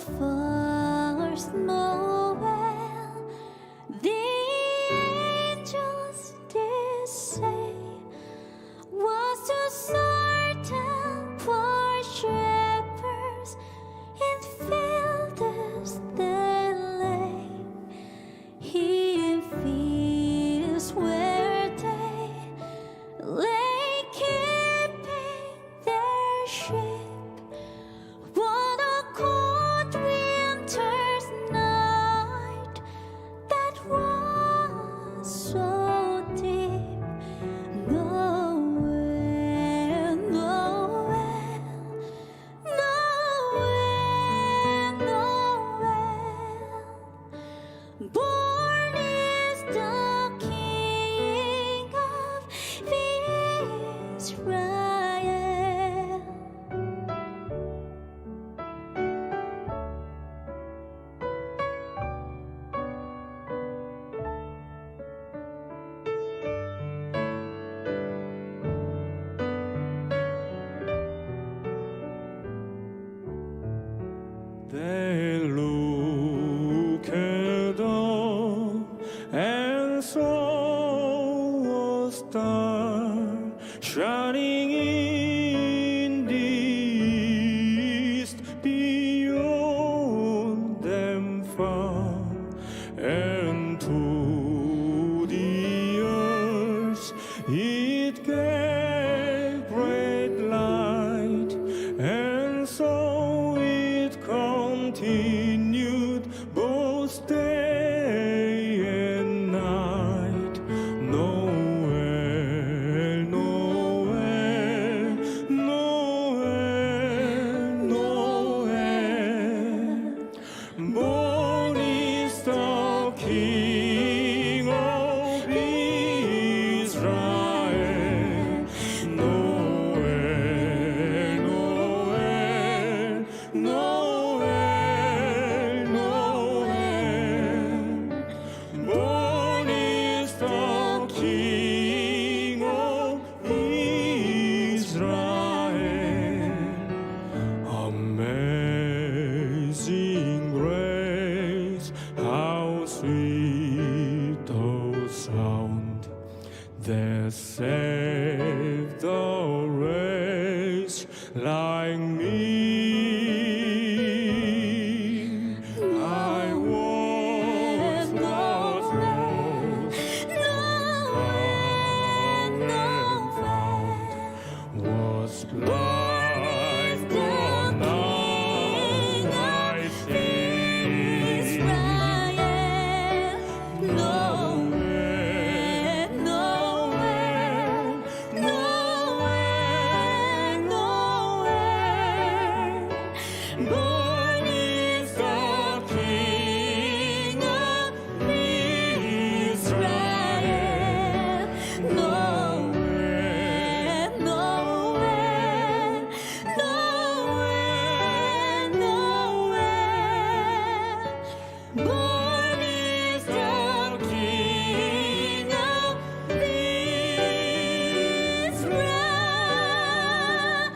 first Noel, the angels did say, was too certain for shepherds in fields they lay. In fields where they lay keeping their sheep. What a cold winter's night that was so deep. Noel, Noel, Noel, Noel. Born is the King of Israel. They looked up and saw a star shining in the east, beyond them far, and to the earth it gave great light, and so it continued both day and night. Noel, Noel, Noel, Noel. Born is the King of Israel. Noel, Noel, Noel, Noel. Born is the King of Israel. Amazing grace, how sweet the sound that saved a wretch like me. I was not lost, was blind, but now I see. Noel, Noel, Noel, Noel. Born is the King of Israel. Noel, Noel, Noel, Noel. Born is the King of Israel.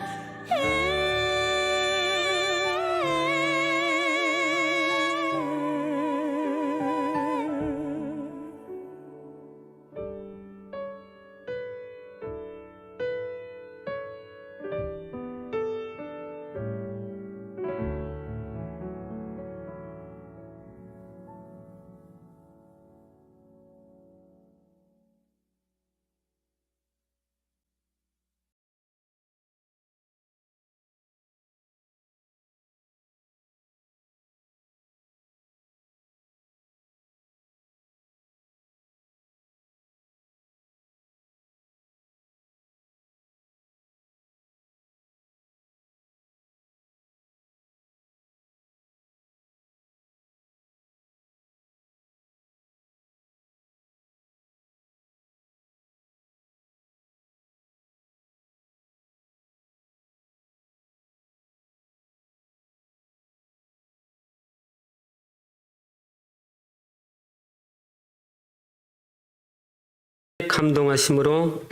감동하심으로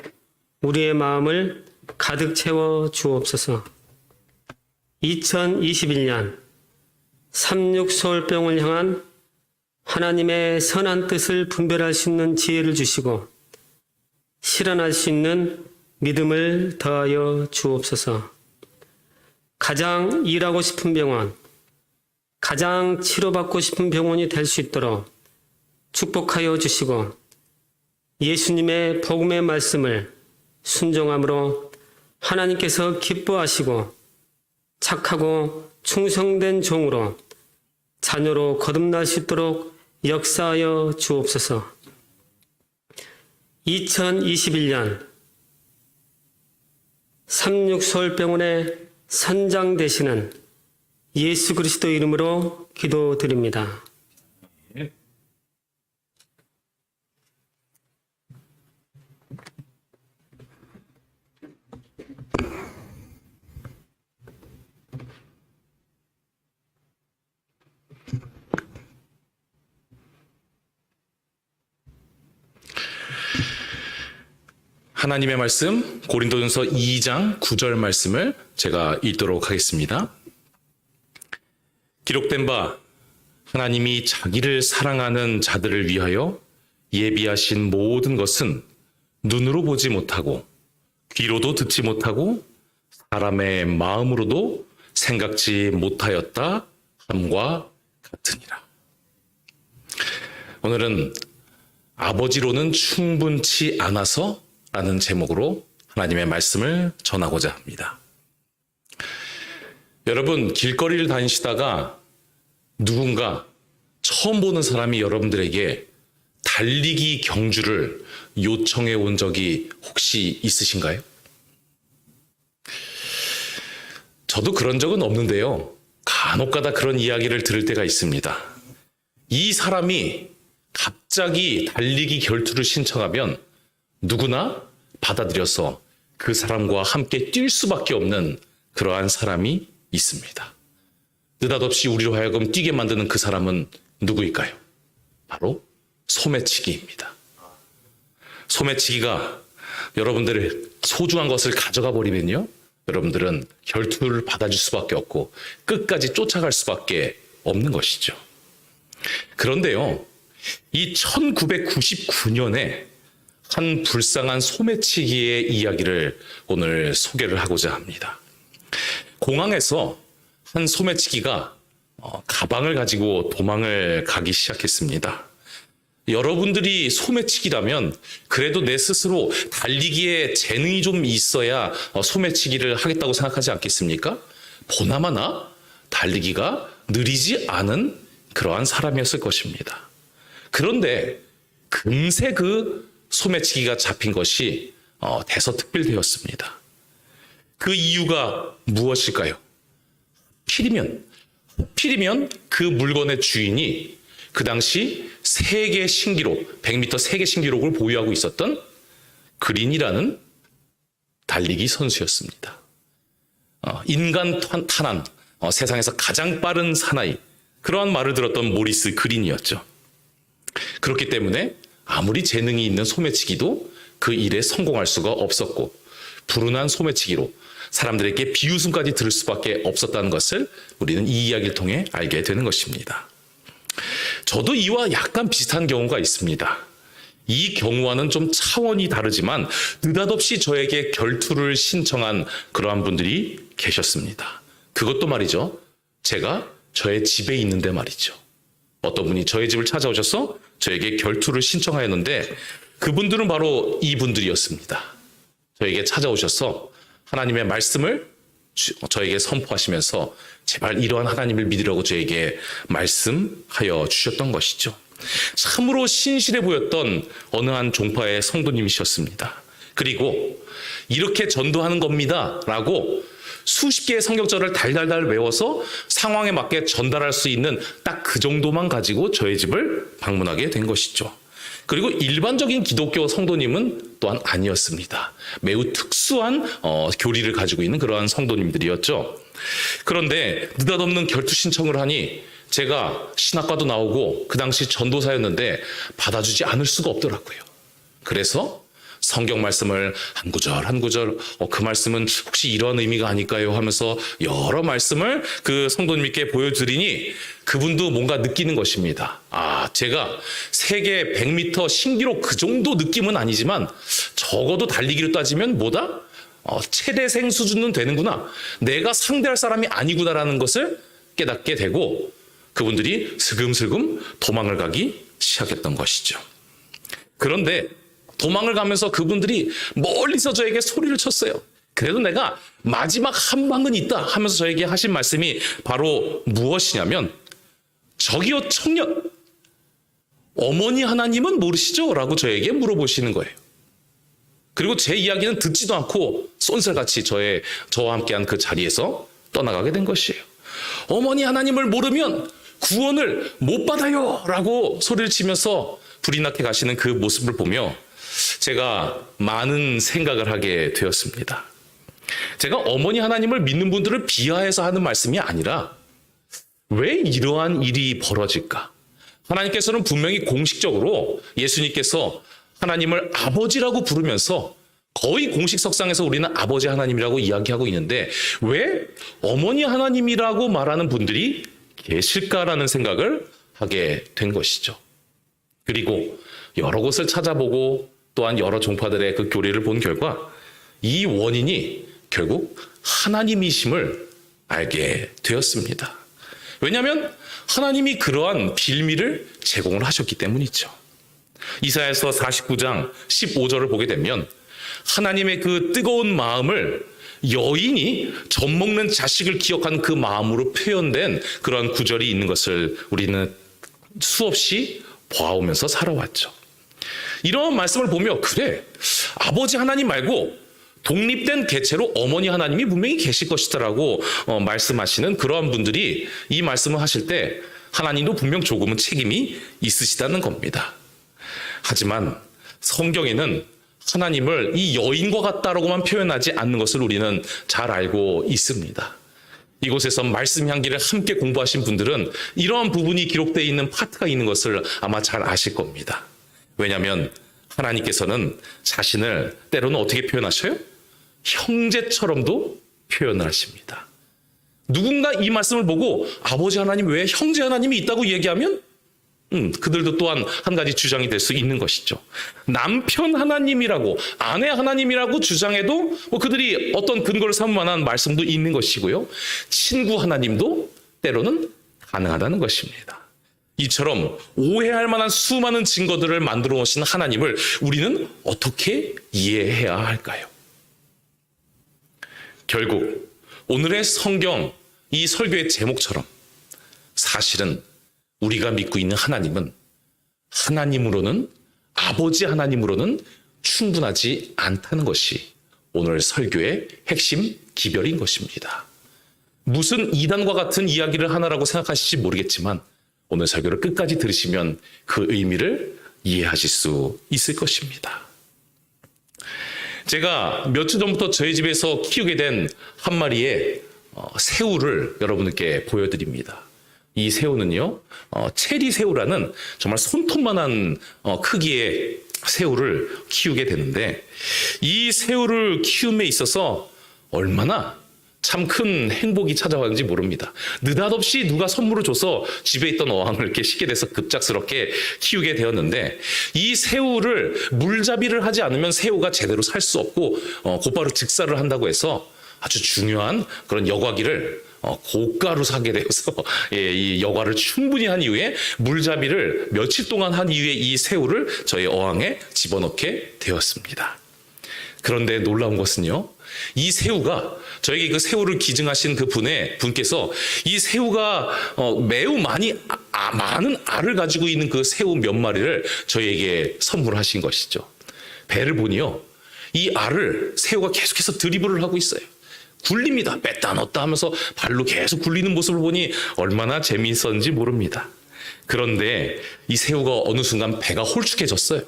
우리의 마음을 가득 채워 주옵소서. 2021년 삼육소월병을 향한 하나님의 선한 뜻을 분별할 수 있는 지혜를 주시고 실현할 수 있는 믿음을 더하여 주옵소서. 가장 일하고 싶은 병원, 가장 치료받고 싶은 병원이 될 수 있도록 축복하여 주시고 예수님의 복음의 말씀을 순종함으로 하나님께서 기뻐하시고 착하고 충성된 종으로 자녀로 거듭날 수 있도록 역사하여 주옵소서. 2021년 삼육서울병원의 선장 되시는 예수 그리스도 이름으로 기도드립니다. 하나님의 말씀 고린도전서 2장 9절 말씀을 제가 읽도록 하겠습니다. 기록된 바 하나님이 자기를 사랑하는 자들을 위하여 예비하신 모든 것은 눈으로 보지 못하고 귀로도 듣지 못하고 사람의 마음으로도 생각지 못하였다 함과 같으니라. 오늘은 아버지로는 충분치 않아서 라는 제목으로 하나님의 말씀을 전하고자 합니다. 여러분, 길거리를 다니시다가 누군가 처음 보는 사람이 여러분들에게 달리기 경주를 요청해 온 적이 혹시 있으신가요? 저도 그런 적은 없는데요. 간혹가다 그런 이야기를 들을 때가 있습니다. 이 사람이 갑자기 달리기 결투를 신청하면 누구나 받아들여서 그 사람과 함께 뛸 수밖에 없는 그러한 사람이 있습니다. 느닷없이 우리로 하여금 뛰게 만드는 그 사람은 누구일까요? 바로 소매치기입니다. 소매치기가 여러분들의 소중한 것을 가져가 버리면요, 여러분들은 결투를 받아줄 수밖에 없고 끝까지 쫓아갈 수밖에 없는 것이죠. 그런데요, 이 1999년에 한 불쌍한 소매치기의 이야기를 오늘 소개를 하고자 합니다. 공항에서 한 소매치기가 가방을 가지고 도망을 가기 시작했습니다. 여러분들이 소매치기라면 그래도 내 스스로 달리기에 재능이 좀 있어야 소매치기를 하겠다고 생각하지 않겠습니까? 보나마나 달리기가 느리지 않은 그러한 사람이었을 것입니다. 그런데 금세 그 소매치기가 잡힌 것이 대서특필되었습니다. 그 이유가 무엇일까요? 필이면 그 물건의 주인이 그 당시 세계 신기록, 100m 세계 신기록을 보유하고 있었던 그린이라는 달리기 선수였습니다. 인간 탄환, 세상에서 가장 빠른 사나이, 그러한 말을 들었던 모리스 그린이었죠. 그렇기 때문에 아무리 재능이 있는 소매치기도 그 일에 성공할 수가 없었고 불운한 소매치기로 사람들에게 비웃음까지 들을 수밖에 없었다는 것을 우리는 이 이야기를 통해 알게 되는 것입니다. 저도 이와 약간 비슷한 경우가 있습니다. 이 경우와는 좀 차원이 다르지만 느닷없이 저에게 결투를 신청한 그러한 분들이 계셨습니다. 그것도 말이죠, 제가 저의 집에 있는데 말이죠. 어떤 분이 저의 집을 찾아오셔서 저에게 결투를 신청하였는데 그분들은 바로 이분들이었습니다. 저에게 찾아오셔서 하나님의 말씀을 저에게 선포하시면서 제발 이러한 하나님을 믿으라고 저에게 말씀하여 주셨던 것이죠. 참으로 신실해 보였던 어느 한 종파의 성도님이셨습니다. 그리고 이렇게 전도하는 겁니다 라고 수십 개의 성경절을 달달달 외워서 상황에 맞게 전달할 수 있는 딱 그 정도만 가지고 저의 집을 방문하게 된 것이죠. 그리고 일반적인 기독교 성도님은 또한 아니었습니다. 매우 특수한 교리를 가지고 있는 그러한 성도님들이었죠. 그런데 느닷없는 결투 신청을 하니 제가 신학과도 나오고 그 당시 전도사였는데 받아주지 않을 수가 없더라고요. 그래서 성경 말씀을 한 구절 한 구절 그 말씀은 혹시 이런 의미가 아닐까요 하면서 여러 말씀을 그 성도님께 보여드리니 그분도 뭔가 느끼는 것입니다. 제가 세계 100m 신기록 그 정도 느낌은 아니지만 적어도 달리기로 따지면 뭐다? 최대생 수준은 되는구나. 내가 상대할 사람이 아니구나라는 것을 깨닫게 되고 그분들이 슬금슬금 도망을 가기 시작했던 것이죠. 그런데 도망을 가면서 그분들이 멀리서 저에게 소리를 쳤어요. 그래도 내가 마지막 한 방은 있다 하면서 저에게 하신 말씀이 바로 무엇이냐면 저기요 청년, 어머니 하나님은 모르시죠? 라고 저에게 물어보시는 거예요. 그리고 제 이야기는 듣지도 않고 쏜살같이 저와 함께한 그 자리에서 떠나가게 된 것이에요. 어머니 하나님을 모르면 구원을 못 받아요 라고 소리를 치면서 불이 나게 가시는 그 모습을 보며 제가 많은 생각을 하게 되었습니다. 제가 어머니 하나님을 믿는 분들을 비하해서 하는 말씀이 아니라 왜 이러한 일이 벌어질까? 하나님께서는 분명히 공식적으로 예수님께서 하나님을 아버지라고 부르면서 거의 공식 석상에서 우리는 아버지 하나님이라고 이야기하고 있는데 왜 어머니 하나님이라고 말하는 분들이 계실까라는 생각을 하게 된 것이죠. 그리고 여러 곳을 찾아보고 또한 여러 종파들의 그 교리를 본 결과 이 원인이 결국 하나님이심을 알게 되었습니다. 왜냐하면 하나님이 그러한 빌미를 제공을 하셨기 때문이죠. 이사야서 49장 15절을 보게 되면 하나님의 그 뜨거운 마음을 여인이 젖먹는 자식을 기억한 그 마음으로 표현된 그러한 구절이 있는 것을 우리는 수없이 보아오면서 살아왔죠. 이런 말씀을 보며 그래, 아버지 하나님 말고 독립된 개체로 어머니 하나님이 분명히 계실 것이다라고 말씀하시는 그러한 분들이 이 말씀을 하실 때 하나님도 분명 조금은 책임이 있으시다는 겁니다. 하지만 성경에는 하나님을 이 여인과 같다라고만 표현하지 않는 것을 우리는 잘 알고 있습니다. 이곳에서 말씀 향기를 함께 공부하신 분들은 이러한 부분이 기록되어 있는 파트가 있는 것을 아마 잘 아실 겁니다. 왜냐하면 하나님께서는 자신을 때로는 어떻게 표현하셔요? 형제처럼도 표현을 하십니다. 누군가 이 말씀을 보고 아버지 하나님 외에 형제 하나님이 있다고 얘기하면 그들도 또한 한 가지 주장이 될 수 있는 것이죠. 남편 하나님이라고 아내 하나님이라고 주장해도 그들이 어떤 근거를 삼을 만한 말씀도 있는 것이고요. 친구 하나님도 때로는 가능하다는 것입니다. 이처럼 오해할 만한 수많은 증거들을 만들어 오신 하나님을 우리는 어떻게 이해해야 할까요? 결국 오늘의 성경 이 설교의 제목처럼 사실은 우리가 믿고 있는 하나님은 하나님으로는 아버지 하나님으로는 충분하지 않다는 것이 오늘 설교의 핵심 기별인 것입니다. 무슨 이단과 같은 이야기를 하나라고 생각하실지 모르겠지만 오늘 설교를 끝까지 들으시면 그 의미를 이해하실 수 있을 것입니다. 제가 몇 주 전부터 저희 집에서 키우게 된 한 마리의 새우를 여러분께 보여드립니다. 이 새우는요, 체리 새우라는 정말 손톱만한 크기의 새우를 키우게 되는데 이 새우를 키움에 있어서 얼마나 참 큰 행복이 찾아왔는지 모릅니다. 느닷없이 누가 선물을 줘서 집에 있던 어항을 이렇게 씻게 돼서 급작스럽게 키우게 되었는데 이 새우를 물잡이를 하지 않으면 새우가 제대로 살 수 없고 곧바로 즉사를 한다고 해서 아주 중요한 그런 여과기를 고가로 사게 되어서 이 여과를 충분히 한 이후에 물잡이를 며칠 동안 한 이후에 이 새우를 저희 어항에 집어넣게 되었습니다. 그런데 놀라운 것은요, 이 새우가 저에게 그 새우를 기증하신 그 분께서 이 새우가 매우 많은 알을 가지고 있는 그 새우 몇 마리를 저에게 선물하신 것이죠. 배를 보니요, 이 알을 새우가 계속해서 드리블을 하고 있어요. 굴립니다. 뺐다 넣었다 하면서 발로 계속 굴리는 모습을 보니 얼마나 재미있었는지 모릅니다. 그런데 이 새우가 어느 순간 배가 홀쭉해졌어요.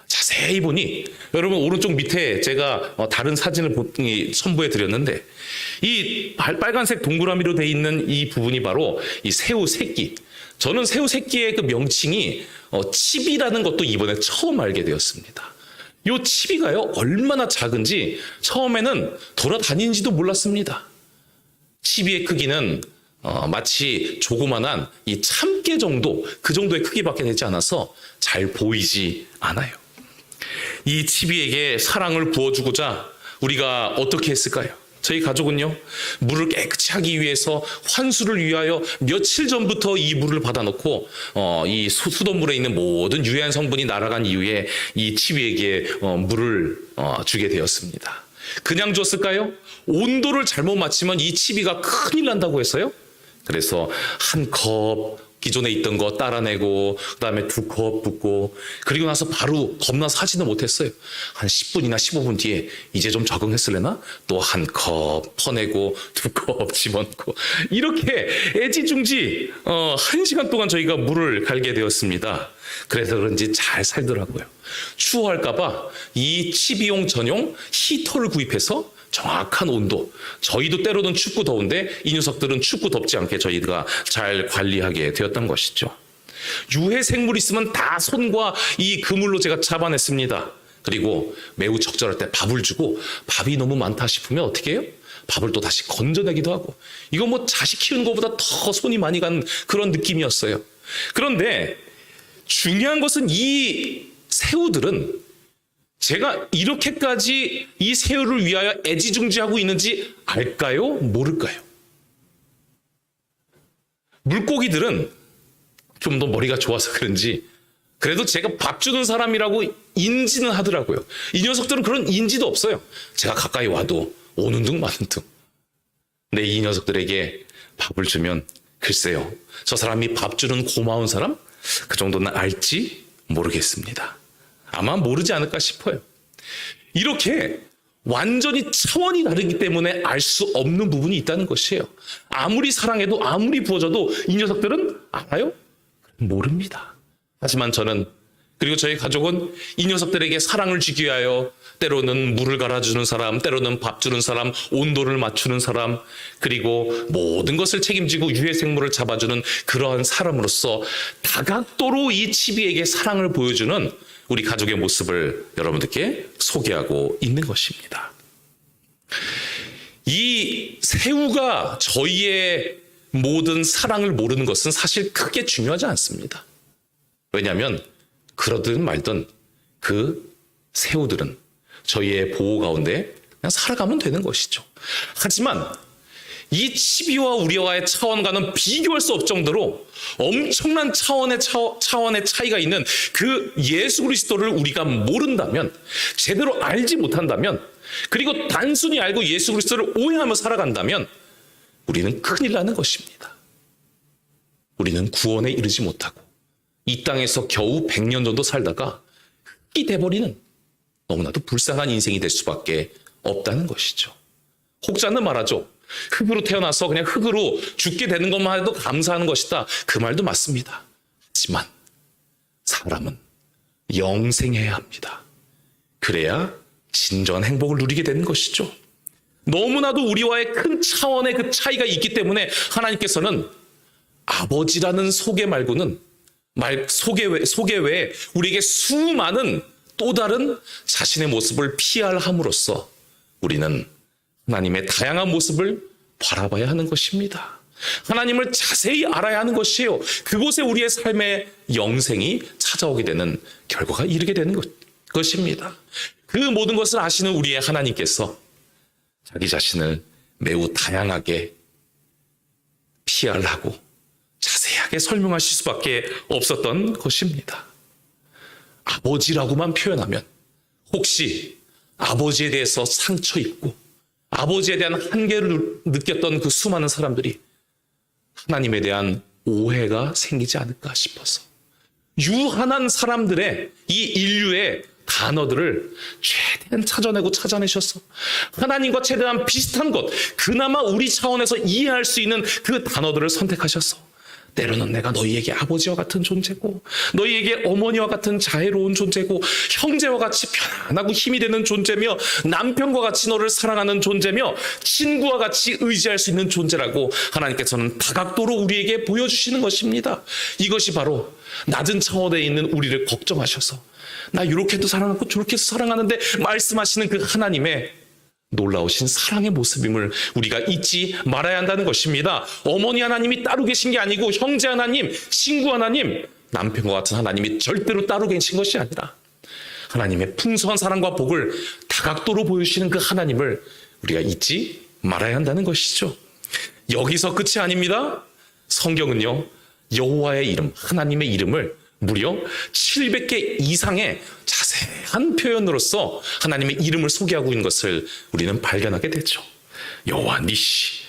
자세히 보니 여러분 오른쪽 밑에 제가 다른 사진을 첨부해 드렸는데 이 빨간색 동그라미로 되어 있는 이 부분이 바로 이 새우 새끼. 저는 새우 새끼의 그 명칭이 칩이라는 것도 이번에 처음 알게 되었습니다. 요 치비가요 얼마나 작은지 처음에는 돌아다니는지도 몰랐습니다. 치비의 크기는 마치 조그만한 이 참깨 정도, 그 정도의 크기밖에 되지 않아서 잘 보이지 않아요. 이 치비에게 사랑을 부어주고자 우리가 어떻게 했을까요? 저희 가족은요, 물을 깨끗이 하기 위해서 환수를 위하여 며칠 전부터 이 물을 받아놓고 이 수돗물에 있는 모든 유해한 성분이 날아간 이후에 이 치비에게 물을 주게 되었습니다. 그냥 줬을까요? 온도를 잘못 맞추면 이 치비가 큰일 난다고 했어요. 그래서 한 컵 기존에 있던 거 따라내고 그다음에 2컵 붓고 그리고 나서 바로 겁나서 하지도 못했어요. 한 10분이나 15분 뒤에 이제 좀 적응했을래나? 또 한 컵 퍼내고 2컵 집어넣고 이렇게 애지중지 1시간 동안 저희가 물을 갈게 되었습니다. 그래서 그런지 잘 살더라고요. 추워할까 봐 이 치비용 전용 히터를 구입해서 정확한 온도, 저희도 때로는 춥고 더운데 이 녀석들은 춥고 덥지 않게 저희가 잘 관리하게 되었던 것이죠. 유해 생물 있으면 다 손과 이 그물로 제가 잡아냈습니다. 그리고 매우 적절할 때 밥을 주고 밥이 너무 많다 싶으면 어떻게 해요? 밥을 또 다시 건져내기도 하고 이거 뭐 자식 키우는 것보다 더 손이 많이 간 그런 느낌이었어요. 그런데 중요한 것은 이 새우들은 제가 이렇게까지 이 새우를 위하여 애지중지하고 있는지 알까요? 모를까요? 물고기들은 좀 더 머리가 좋아서 그런지 그래도 제가 밥 주는 사람이라고 인지는 하더라고요. 이 녀석들은 그런 인지도 없어요. 제가 가까이 와도 오는 둥 마는 둥. 근데 이 녀석들에게 밥을 주면 글쎄요. 저 사람이 밥 주는 고마운 사람? 그 정도는 알지 모르겠습니다. 아마 모르지 않을까 싶어요. 이렇게 완전히 차원이 다르기 때문에 알 수 없는 부분이 있다는 것이에요. 아무리 사랑해도 아무리 부어줘도 이 녀석들은 알아요? 모릅니다. 하지만 저는 그리고 저희 가족은 이 녀석들에게 사랑을 주기 위하여 때로는 물을 갈아주는 사람, 때로는 밥 주는 사람, 온도를 맞추는 사람, 그리고 모든 것을 책임지고 유해 생물을 잡아주는 그러한 사람으로서 다각도로 이 치비에게 사랑을 보여주는 우리 가족의 모습을 여러분들께 소개하고 있는 것입니다. 이 새우가 저희의 모든 사랑을 모르는 것은 사실 크게 중요하지 않습니다. 왜냐하면 그러든 말든 그 새우들은 저희의 보호 가운데 그냥 살아가면 되는 것이죠. 하지만 이 치비와 우리와의 차원과는 비교할 수 없을 정도로 엄청난 차원의 차이가 있는 그 예수 그리스도를 우리가 모른다면, 제대로 알지 못한다면, 그리고 단순히 알고 예수 그리스도를 오해하며 살아간다면 우리는 큰일 나는 것입니다. 우리는 구원에 이르지 못하고 이 땅에서 겨우 100년 정도 살다가 흙이 돼버리는 너무나도 불쌍한 인생이 될 수밖에 없다는 것이죠. 혹자는 말하죠. 흙으로 태어나서 그냥 흙으로 죽게 되는 것만 해도 감사하는 것이다. 그 말도 맞습니다. 하지만 사람은 영생해야 합니다. 그래야 진정한 행복을 누리게 되는 것이죠. 너무나도 우리와의 큰 차원의 그 차이가 있기 때문에 하나님께서는 아버지라는 소개 말고는 소개 외에 우리에게 수많은 또 다른 자신의 모습을 피할 함으로써 우리는 하나님의 다양한 모습을 바라봐야 하는 것입니다. 하나님을 자세히 알아야 하는 것이에요. 그곳에 우리의 삶의 영생이 찾아오게 되는 결과가 이르게 되는 것입니다. 그 모든 것을 아시는 우리의 하나님께서 자기 자신을 매우 다양하게 PR하고 자세하게 설명하실 수밖에 없었던 것입니다. 아버지라고만 표현하면 혹시 아버지에 대해서 상처 입고 아버지에 대한 한계를 느꼈던 그 수많은 사람들이 하나님에 대한 오해가 생기지 않을까 싶어서 유한한 사람들의 이 인류의 단어들을 최대한 찾아내셔서 하나님과 최대한 비슷한 것, 그나마 우리 차원에서 이해할 수 있는 그 단어들을 선택하셔서 때로는 내가 너희에게 아버지와 같은 존재고 너희에게 어머니와 같은 자애로운 존재고 형제와 같이 편안하고 힘이 되는 존재며 남편과 같이 너를 사랑하는 존재며 친구와 같이 의지할 수 있는 존재라고 하나님께서는 다각도로 우리에게 보여주시는 것입니다. 이것이 바로 낮은 차원에 있는 우리를 걱정하셔서 나 이렇게도 사랑하고 저렇게도 사랑하는데 말씀하시는 그 하나님의 놀라우신 사랑의 모습임을 우리가 잊지 말아야 한다는 것입니다. 어머니 하나님이 따로 계신 게 아니고 형제 하나님, 친구 하나님, 남편과 같은 하나님이 절대로 따로 계신 것이 아니라 하나님의 풍성한 사랑과 복을 다각도로 보여주시는 그 하나님을 우리가 잊지 말아야 한다는 것이죠. 여기서 끝이 아닙니다. 성경은요, 여호와의 이름, 하나님의 이름을 무려 700개 이상의 자세한 표현으로서 하나님의 이름을 소개하고 있는 것을 우리는 발견하게 되죠. 여호와 니시,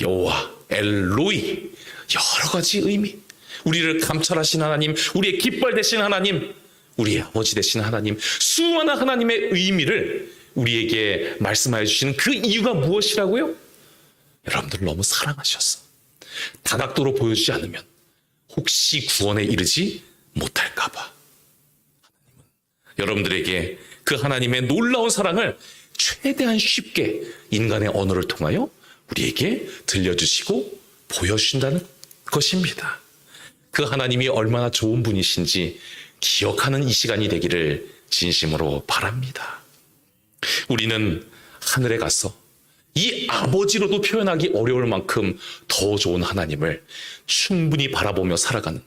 여호와 엘로이, 여러 가지 의미, 우리를 감찰하신 하나님, 우리의 깃발 되신 하나님, 우리의 아버지 되신 하나님, 수많은 하나님의 의미를 우리에게 말씀하여 주시는 그 이유가 무엇이라고요? 여러분들 너무 사랑하셔서 다각도로 보여주지 않으면 혹시 구원에 이르지 못할까봐 하나님은 여러분들에게 그 하나님의 놀라운 사랑을 최대한 쉽게 인간의 언어를 통하여 우리에게 들려주시고 보여주신다는 것입니다. 그 하나님이 얼마나 좋은 분이신지 기억하는 이 시간이 되기를 진심으로 바랍니다. 우리는 하늘에 가서 이 아버지로도 표현하기 어려울 만큼 더 좋은 하나님을 충분히 바라보며 살아가는,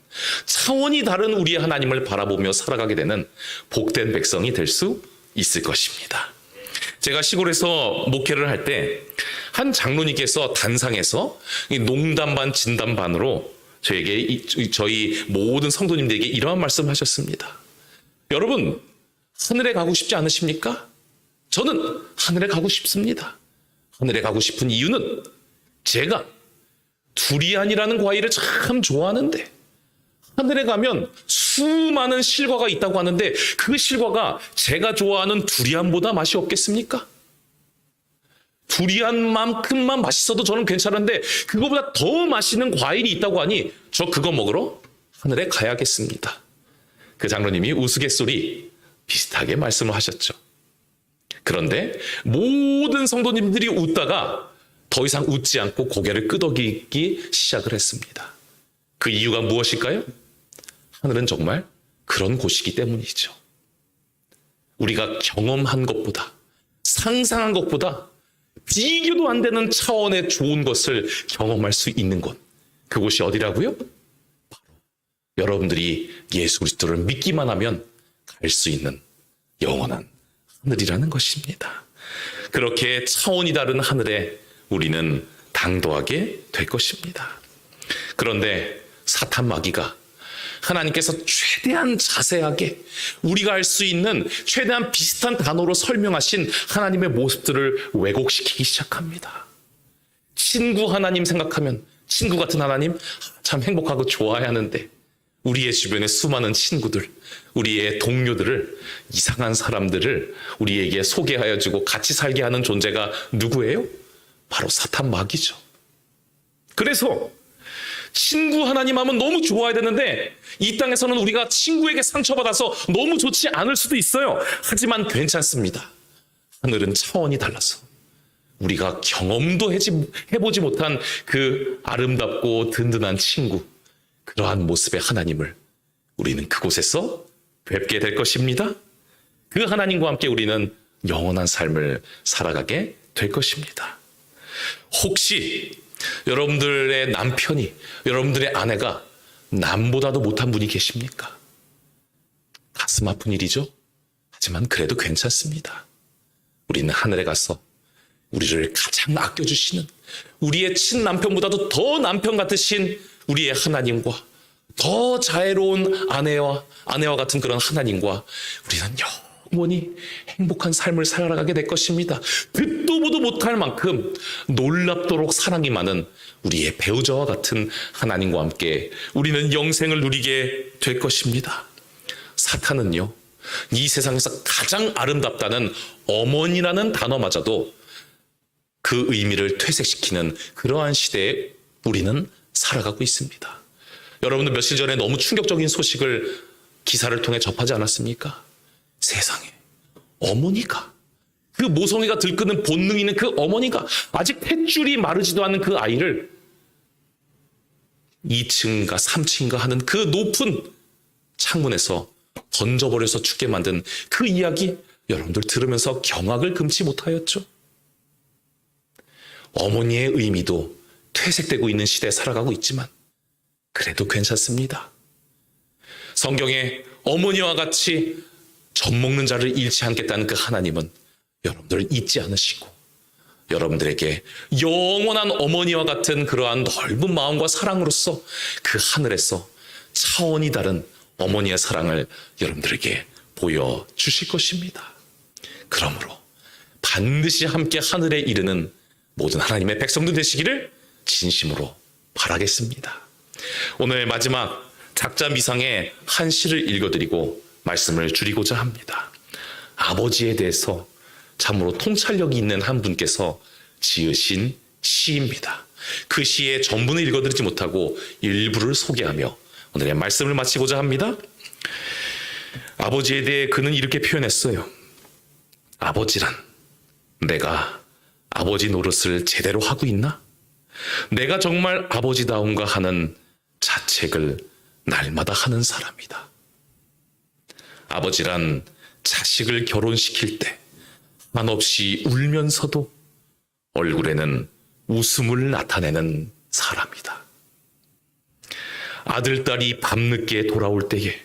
차원이 다른 우리의 하나님을 바라보며 살아가게 되는 복된 백성이 될 수 있을 것입니다. 제가 시골에서 목회를 할 때 한 장로님께서 단상에서 농담 반 진담 반으로 저에게, 저희 모든 성도님들에게 이러한 말씀을 하셨습니다. 여러분, 하늘에 가고 싶지 않으십니까? 저는 하늘에 가고 싶습니다. 하늘에 가고 싶은 이유는 제가 두리안이라는 과일을 참 좋아하는데 하늘에 가면 수많은 실과가 있다고 하는데 그 실과가 제가 좋아하는 두리안보다 맛이 없겠습니까? 두리안만큼만 맛있어도 저는 괜찮은데 그거보다 더 맛있는 과일이 있다고 하니 저 그거 먹으러 하늘에 가야겠습니다. 그 장로님이 우스갯소리 비슷하게 말씀을 하셨죠. 그런데 모든 성도님들이 웃다가 더 이상 웃지 않고 고개를 끄덕이기 시작을 했습니다. 그 이유가 무엇일까요? 하늘은 정말 그런 곳이기 때문이죠. 우리가 경험한 것보다, 상상한 것보다 비교도 안 되는 차원의 좋은 것을 경험할 수 있는 곳, 그곳이 어디라고요? 바로 여러분들이 예수 그리스도를 믿기만 하면 갈 수 있는 영원한 하늘이라는 것입니다. 그렇게 차원이 다른 하늘에 우리는 당도하게 될 것입니다. 그런데 사탄 마귀가 하나님께서 최대한 자세하게 우리가 알 수 있는 최대한 비슷한 단어로 설명하신 하나님의 모습들을 왜곡시키기 시작합니다. 친구 하나님 생각하면 친구 같은 하나님 참 행복하고 좋아야 하는데 우리의 주변에 수많은 친구들, 우리의 동료들을, 이상한 사람들을 우리에게 소개하여 주고 같이 살게 하는 존재가 누구예요? 바로 사탄 마귀죠. 그래서 친구 하나님 하면 너무 좋아야 되는데 이 땅에서는 우리가 친구에게 상처받아서 너무 좋지 않을 수도 있어요. 하지만 괜찮습니다. 하늘은 차원이 달라서 우리가 경험도 해보지 못한 그 아름답고 든든한 친구, 그러한 모습의 하나님을 우리는 그곳에서 뵙게 될 것입니다. 그 하나님과 함께 우리는 영원한 삶을 살아가게 될 것입니다. 혹시 여러분들의 남편이, 여러분들의 아내가 남보다도 못한 분이 계십니까? 가슴 아픈 일이죠. 하지만 그래도 괜찮습니다. 우리는 하늘에 가서 우리를 가장 아껴주시는, 우리의 친남편보다도 더 남편 같으신 우리의 하나님과, 더 자애로운 아내와 같은 그런 하나님과 우리는 영원히 행복한 삶을 살아가게 될 것입니다. 듣도 보도 못할 만큼 놀랍도록 사랑이 많은 우리의 배우자와 같은 하나님과 함께 우리는 영생을 누리게 될 것입니다. 사탄은요, 이 세상에서 가장 아름답다는 어머니라는 단어마저도 그 의미를 퇴색시키는 그러한 시대에 우리는 살아가고 있습니다. 여러분들 며칠 전에 너무 충격적인 소식을 기사를 통해 접하지 않았습니까? 세상에 어머니가, 그 모성애가 들끓는 본능이 있는 그 어머니가 아직 탯줄이 마르지도 않은 그 아이를 2층인가 3층인가 하는 그 높은 창문에서 던져버려서 죽게 만든 그 이야기, 여러분들 들으면서 경악을 금치 못하였죠. 어머니의 의미도 퇴색되고 있는 시대에 살아가고 있지만 그래도 괜찮습니다. 성경에 어머니와 같이 젖먹는 자를 잃지 않겠다는 그 하나님은 여러분들을 잊지 않으시고 여러분들에게 영원한 어머니와 같은 그러한 넓은 마음과 사랑으로서 그 하늘에서 차원이 다른 어머니의 사랑을 여러분들에게 보여주실 것입니다. 그러므로 반드시 함께 하늘에 이르는 모든 하나님의 백성들 되시기를 진심으로 바라겠습니다. 오늘 마지막 작자 미상의 한 시를 읽어드리고 말씀을 줄이고자 합니다. 아버지에 대해서 참으로 통찰력이 있는 한 분께서 지으신 시입니다. 그 시의 전부는 읽어드리지 못하고 일부를 소개하며 오늘의 말씀을 마치고자 합니다. 아버지에 대해 그는 이렇게 표현했어요. 아버지란 내가 아버지 노릇을 제대로 하고 있나? 내가 정말 아버지다운가 하는 자책을 날마다 하는 사람이다. 아버지란 자식을 결혼시킬 때 한없이 울면서도 얼굴에는 웃음을 나타내는 사람이다. 아들, 딸이 밤늦게 돌아올 때에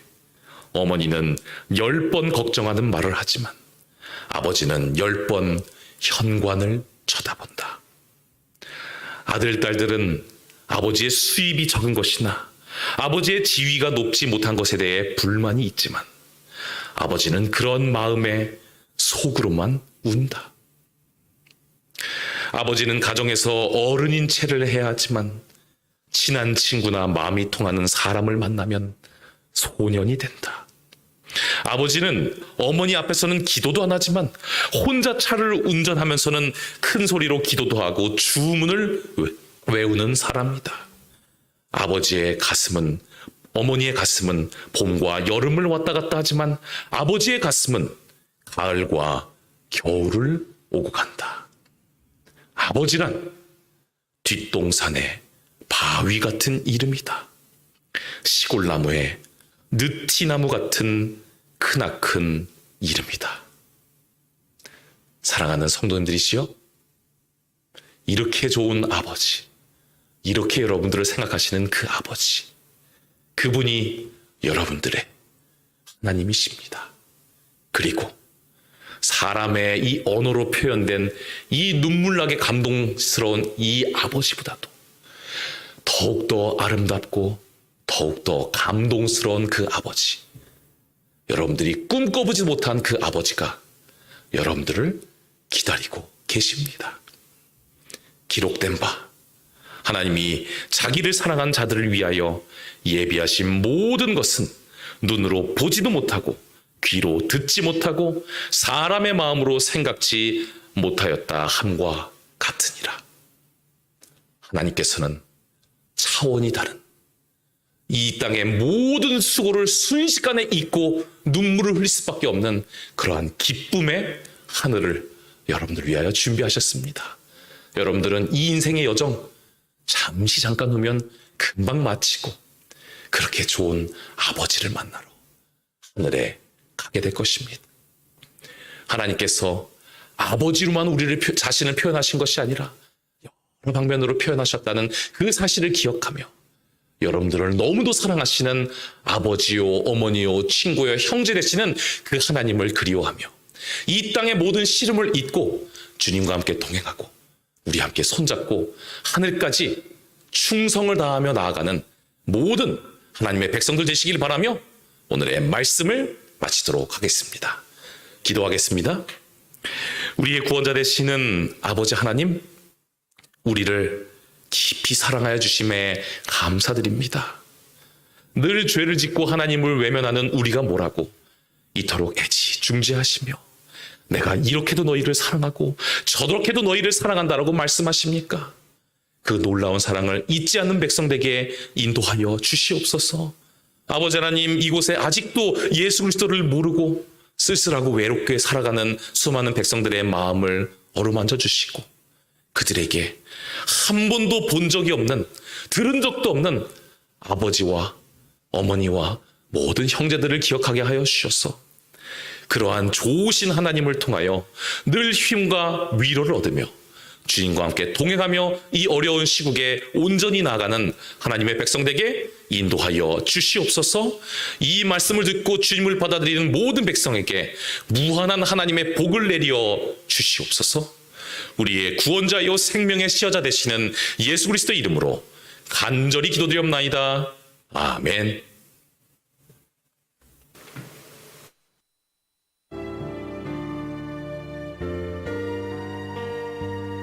어머니는 10번 걱정하는 말을 하지만 아버지는 10번 현관을 쳐다본다. 아들, 딸들은 아버지의 수입이 적은 것이나 아버지의 지위가 높지 못한 것에 대해 불만이 있지만 아버지는 그런 마음에 속으로만 운다. 아버지는 가정에서 어른인 체를 해야 하지만 친한 친구나 마음이 통하는 사람을 만나면 소년이 된다. 아버지는 어머니 앞에서는 기도도 안 하지만 혼자 차를 운전하면서는 큰 소리로 기도도 하고 주문을 외우는 사람이다. 아버지의 가슴은, 어머니의 가슴은 봄과 여름을 왔다 갔다 하지만 아버지의 가슴은 가을과 겨울을 오고 간다. 아버지란 뒷동산의 바위 같은 이름이다. 시골나무의 느티나무 같은 크나큰 이름이다. 사랑하는 성도님들이시여, 이렇게 좋은 아버지, 이렇게 여러분들을 생각하시는 그 아버지, 그분이 여러분들의 하나님이십니다. 그리고 사람의 이 언어로 표현된 이 눈물나게 감동스러운 이 아버지보다도 더욱더 아름답고 더욱더 감동스러운 그 아버지, 여러분들이 꿈꿔보지 못한 그 아버지가 여러분들을 기다리고 계십니다. 기록된 바, 하나님이 자기를 사랑한 자들을 위하여 예비하신 모든 것은 눈으로 보지도 못하고 귀로 듣지 못하고 사람의 마음으로 생각지 못하였다 함과 같으니라. 하나님께서는 차원이 다른 이 땅의 모든 수고를 순식간에 잊고 눈물을 흘릴 수밖에 없는 그러한 기쁨의 하늘을 여러분들을 위하여 준비하셨습니다. 여러분들은 이 인생의 여정 잠시 잠깐 후면 금방 마치고 그렇게 좋은 아버지를 만나러 하늘에 가게 될 것입니다. 하나님께서 아버지로만 우리를 자신을 표현하신 것이 아니라 여러 방면으로 표현하셨다는 그 사실을 기억하며 여러분들을 너무도 사랑하시는 아버지요, 어머니요, 친구요, 형제 되시는 그 하나님을 그리워하며 이 땅의 모든 시름을 잊고 주님과 함께 동행하고 우리 함께 손잡고 하늘까지 충성을 다하며 나아가는 모든 하나님의 백성들 되시길 바라며 오늘의 말씀을 마치도록 하겠습니다. 기도하겠습니다. 우리의 구원자 되시는 아버지 하나님, 우리를 깊이 사랑하여 주심에 감사드립니다. 늘 죄를 짓고 하나님을 외면하는 우리가 뭐라고 이토록 애지중지하시며 내가 이렇게도 너희를 사랑하고 저렇게도 너희를 사랑한다라고 말씀하십니까? 그 놀라운 사랑을 잊지 않는 백성들에게 인도하여 주시옵소서. 아버지 하나님, 이곳에 아직도 예수 그리스도를 모르고 쓸쓸하고 외롭게 살아가는 수많은 백성들의 마음을 어루만져 주시고 그들에게 한 번도 본 적이 없는, 들은 적도 없는 아버지와 어머니와 모든 형제들을 기억하게 하여 주셔서 그러한 좋으신 하나님을 통하여 늘 힘과 위로를 얻으며 주님과 함께 동행하며 이 어려운 시국에 온전히 나아가는 하나님의 백성들에게 인도하여 주시옵소서. 이 말씀을 듣고 주님을 받아들이는 모든 백성에게 무한한 하나님의 복을 내려 주시옵소서. 우리의 구원자요 생명의 시여자 되시는 예수 그리스도의 이름으로 간절히 기도드리옵나이다. 아멘.